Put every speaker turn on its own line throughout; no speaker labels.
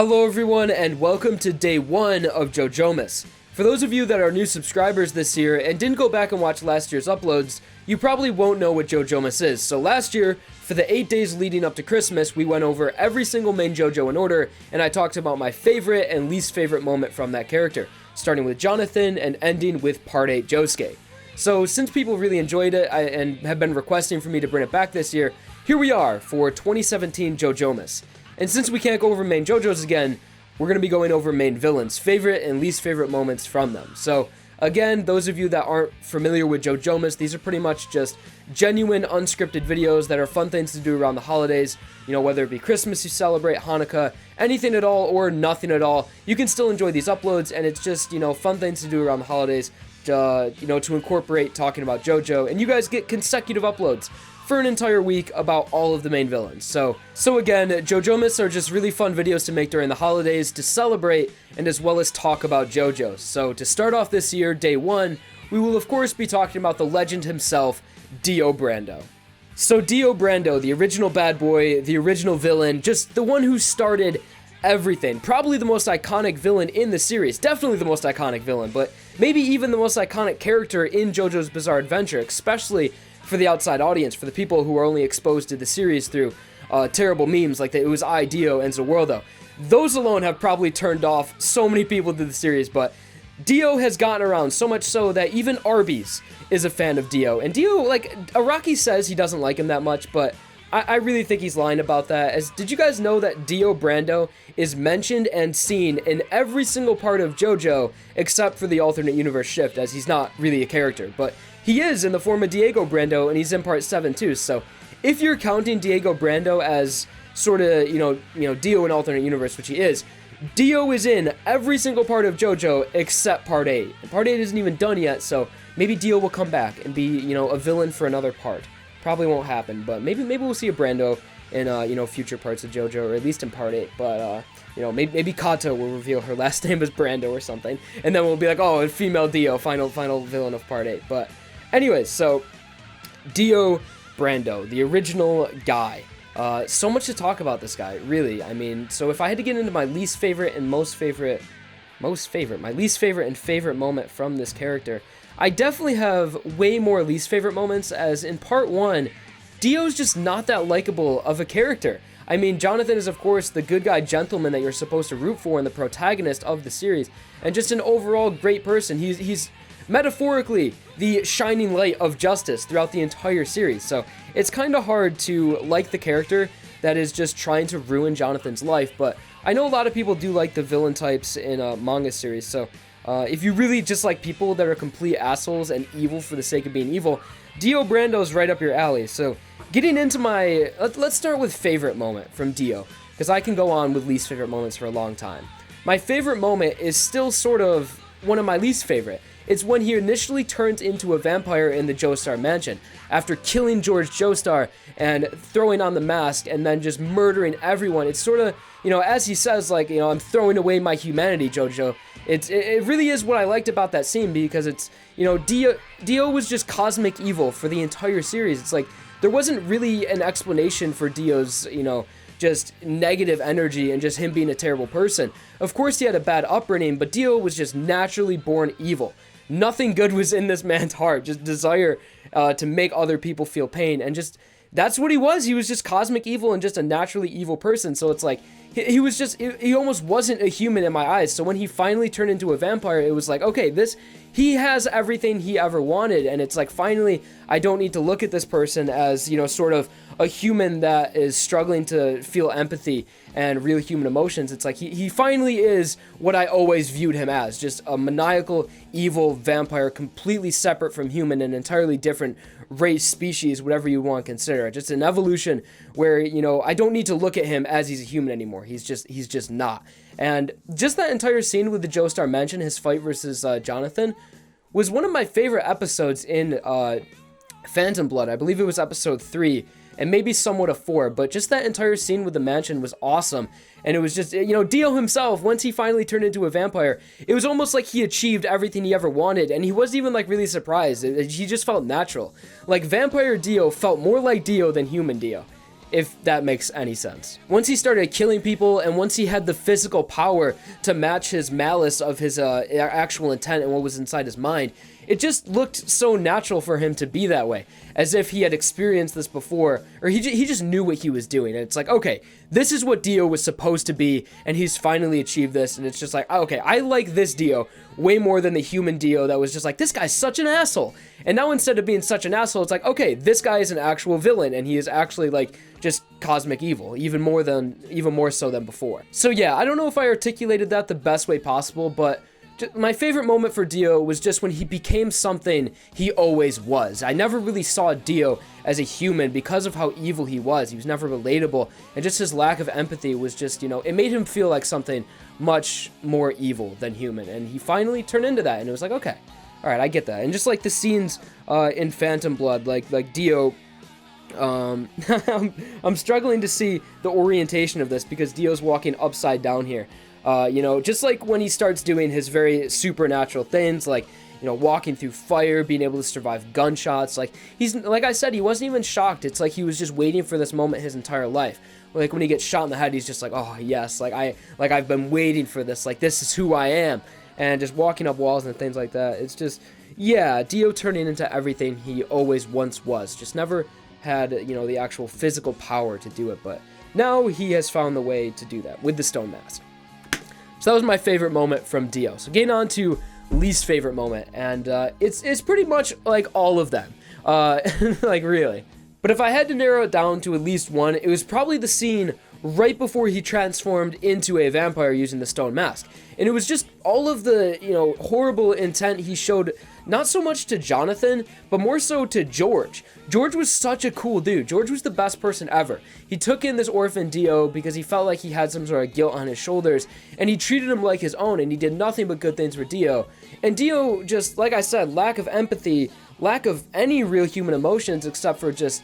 Hello everyone and welcome to day 1 of JoJomas. For those of you that are new subscribers this year and didn't go back and watch last year's uploads, you probably won't know what JoJomas is. So last year, for the 8 days leading up to Christmas, we went over every single main JoJo in order, and I talked about my favorite and least favorite moment from that character, starting with Jonathan and ending with Part 8 Josuke. So since people really enjoyed it and have been requesting for me to bring it back this year, here we are for 2017 JoJomas. And since we can't go over main JoJos again, we're going to be going over main villains, favorite and least favorite moments from them. So again, those of you that aren't familiar with JoJomas, these are pretty much just genuine unscripted videos that are fun things to do around the holidays. You know, whether it be Christmas you celebrate, Hanukkah, anything at all or nothing at all, you can still enjoy these uploads, and it's just, you know, fun things to do around the holidays, to incorporate talking about JoJo, and you guys get consecutive uploads for an entire week about all of the main villains. So again, JoJomas are just really fun videos to make during the holidays to celebrate and as well as talk about JoJo. So to start off this year, day 1, we will of course be talking about the legend himself, Dio Brando. So Dio Brando, the original bad boy, the original villain, just the one who started everything. Probably the most iconic villain in the series. Definitely the most iconic villain, but maybe even the most iconic character in JoJo's Bizarre Adventure, especially for the outside audience, for the people who are only exposed to the series through terrible memes like that it was I, Dio, Enzo Worldo. Those alone have probably turned off so many people to the series, but Dio has gotten around so much so that even Arby's is a fan of Dio. And Dio, like, Araki says he doesn't like him that much, but I really think he's lying about that. Did you guys know that Dio Brando is mentioned and seen in every single part of JoJo except for the alternate universe shift, as he's not really a character, but he is in the form of Diego Brando, and he's in part 7 too. So if you're counting Diego Brando as sort of, you know, Dio in alternate universe, which he is, Dio is in every single part of JoJo except part 8. And part 8 isn't even done yet, so maybe Dio will come back and be, you know, a villain for another part. Probably won't happen, but maybe we'll see a Brando in future parts of JoJo, or at least in part 8. But maybe Kato will reveal her last name as Brando or something, and then we'll be like, oh, a female Dio, final villain of part 8. But anyways, so Dio Brando, the original guy. So much to talk about this guy, really. I mean, so if I had to get into my least favorite and my least favorite and favorite moment from this character, I definitely have way more least favorite moments, as in part 1, Dio's just not that likable of a character. I mean, Jonathan is of course the good guy gentleman that you're supposed to root for and the protagonist of the series, and just an overall great person. He's metaphorically the shining light of justice throughout the entire series, so it's kind of hard to like the character that is just trying to ruin Jonathan's life, but I know a lot of people do like the villain types in a manga series, so if you really just like people that are complete assholes and evil for the sake of being evil, Dio Brando's right up your alley. So getting into my, let's start with favorite moment from Dio, because I can go on with least favorite moments for a long time. My favorite moment is still sort of one of my least favorite. It's when he initially turns into a vampire in the Joestar mansion, after killing George Joestar and throwing on the mask and then just murdering everyone. It's sort of, you know, as he says, like, you know, I'm throwing away my humanity, JoJo. It really is what I liked about that scene, because it's, you know, Dio was just cosmic evil for the entire series. It's like, there wasn't really an explanation for Dio's, you know, just negative energy and just him being a terrible person. Of course he had a bad upbringing, but Dio was just naturally born evil. Nothing good was in this man's heart, just desire to make other people feel pain, and just, that's what he was. He was just cosmic evil and just a naturally evil person. So it's like, he was just, he almost wasn't a human in my eyes. So when he finally turned into a vampire, it was like, okay, he has everything he ever wanted, and it's like, finally, I don't need to look at this person as, you know, sort of a human that is struggling to feel empathy and real human emotions. It's like, he finally is what I always viewed him as, just a maniacal, evil vampire, completely separate from human, an entirely different race, species, whatever you want to consider. Just an evolution where, you know, I don't need to look at him as he's a human anymore. He's just not. And just that entire scene with the Joestar mansion, his fight versus Jonathan, was one of my favorite episodes in Phantom Blood. I believe it was episode 3, and maybe somewhat a 4, but just that entire scene with the mansion was awesome. And it was just, you know, Dio himself, once he finally turned into a vampire, it was almost like he achieved everything he ever wanted, and he wasn't even, like, really surprised. He just felt natural. Like, vampire Dio felt more like Dio than human Dio. if that makes any sense. Once he started killing people, and once he had the physical power to match his malice of his actual intent and what was inside his mind, it just looked so natural for him to be that way, as if he had experienced this before, or he just knew what he was doing. And it's like, okay, this is what Dio was supposed to be, and he's finally achieved this. And it's just like, okay, I like this Dio way more than the human Dio that was just like, this guy's such an asshole. And now instead of being such an asshole, it's like, okay, this guy is an actual villain, and he is actually like just cosmic evil, even more so than before. So yeah, I don't know if I articulated that the best way possible, but my favorite moment for Dio was just when he became something he always was. I never really saw Dio as a human because of how evil he was. He was never relatable, and just his lack of empathy was just, it made him feel like something much more evil than human, and he finally turned into that, and it was like, okay, all right, I get that. And just like the scenes in Phantom Blood, like Dio, I'm struggling to see the orientation of this because Dio's walking upside down here. Just like when he starts doing his very supernatural things, like, walking through fire, being able to survive gunshots, like I said, he wasn't even shocked. It's like he was just waiting for this moment his entire life. Like when he gets shot in the head, he's just like, oh yes, I've been waiting for this, like this is who I am, and just walking up walls and things like that. It's just, yeah, Dio turning into everything he always once was, just never had, the actual physical power to do it, but now he has found the way to do that with the stone mask. So that was my favorite moment from Dio. So getting on to least favorite moment, and it's pretty much like all of them, like really. But if I had to narrow it down to at least one, it was probably the scene right before he transformed into a vampire using the stone mask. And it was just all of the, horrible intent he showed, not so much to Jonathan, but more so to George. George was such a cool dude. George was the best person ever. He took in this orphan Dio because he felt like he had some sort of guilt on his shoulders, and he treated him like his own, and he did nothing but good things for Dio. And Dio, just like I said, lack of empathy, lack of any real human emotions except for just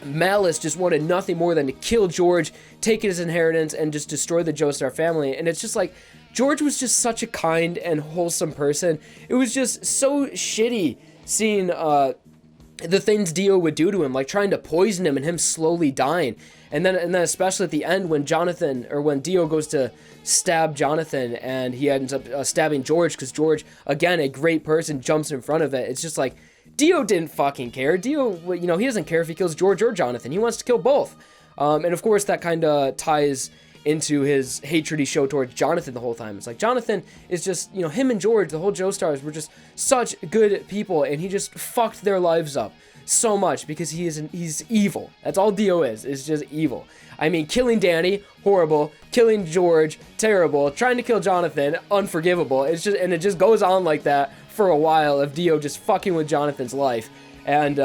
malice, just wanted nothing more than to kill George, take his inheritance, and just destroy the Joestar family. And it's just like, George was just such a kind and wholesome person. It was just so shitty seeing the things Dio would do to him, like trying to poison him and him slowly dying. And then especially at the end when Dio goes to stab Jonathan and he ends up stabbing George because George, again, a great person, jumps in front of it. It's just like, Dio didn't fucking care. Dio, he doesn't care if he kills George or Jonathan. He wants to kill both. And of course, that kind of ties into his hatred he showed towards Jonathan the whole time. It's like, Jonathan is just, him and George, the whole Joestars, were just such good people, and he just fucked their lives up so much because he's evil. That's all Dio is just evil. I mean, killing Danny, horrible. Killing George, terrible. Trying to kill Jonathan, unforgivable. It just goes on like that for a while of Dio just fucking with Jonathan's life. And,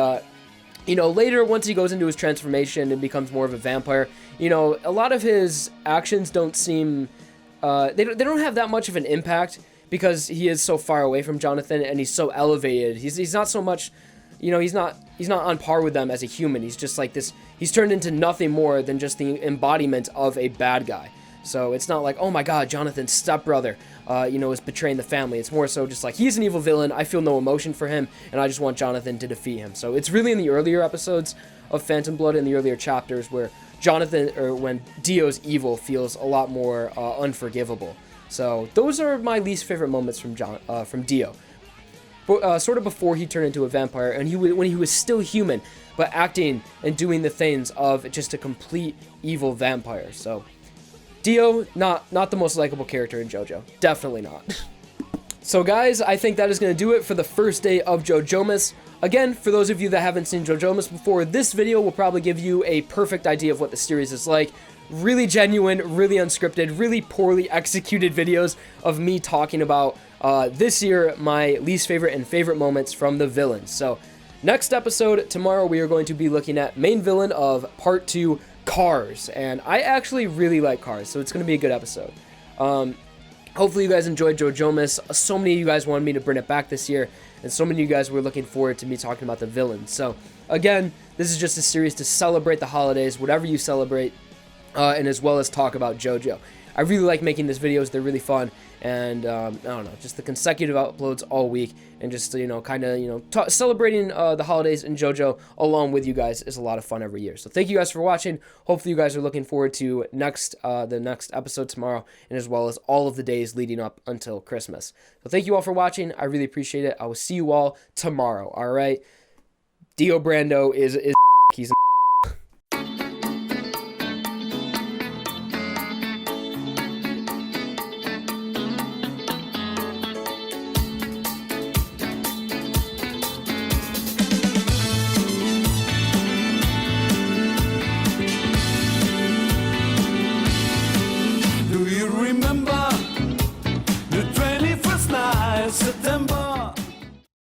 later, once he goes into his transformation and becomes more of a vampire, a lot of his actions don't seem, they don't have that much of an impact because he is so far away from Jonathan and he's so elevated. He's not so much, he's not on par with them as a human. He's just like this, he's turned into nothing more than just the embodiment of a bad guy. So it's not like, oh my god, Jonathan's stepbrother, is betraying the family. It's more so just like, he's an evil villain, I feel no emotion for him, and I just want Jonathan to defeat him. So it's really in the earlier episodes of Phantom Blood, in the earlier chapters, where when Dio's evil feels a lot more unforgivable. So those are my least favorite moments from Dio. Sort of before he turned into a vampire, and when he was still human, but acting and doing the things of just a complete evil vampire. So Dio, not the most likable character in JoJo. Definitely not. So guys, I think that is going to do it for the first day of JoJomas. Again, for those of you that haven't seen JoJomas before, this video will probably give you a perfect idea of what the series is like. Really genuine, really unscripted, really poorly executed videos of me talking about this year my least favorite and favorite moments from the villains. So next episode, tomorrow, we are going to be looking at main villain of part 2, Cars, and I actually really like Cars, so it's going to be a good episode. Hopefully you guys enjoyed JoJomas. So many of you guys wanted me to bring it back this year, and so many of you guys were looking forward to me talking about the villains. So again, this is just a series to celebrate the holidays, whatever you celebrate, and as well as talk about JoJo. I really like making these videos. They're really fun, and I don't know, just the consecutive uploads all week, and just, you know, kind of, you know, celebrating the holidays in JoJo along with you guys is a lot of fun every year. So thank you guys for watching. Hopefully you guys are looking forward to the next episode tomorrow, and as well as all of the days leading up until Christmas. So thank you all for watching. I really appreciate it. I will see you all tomorrow. All right. Dio Brando is he's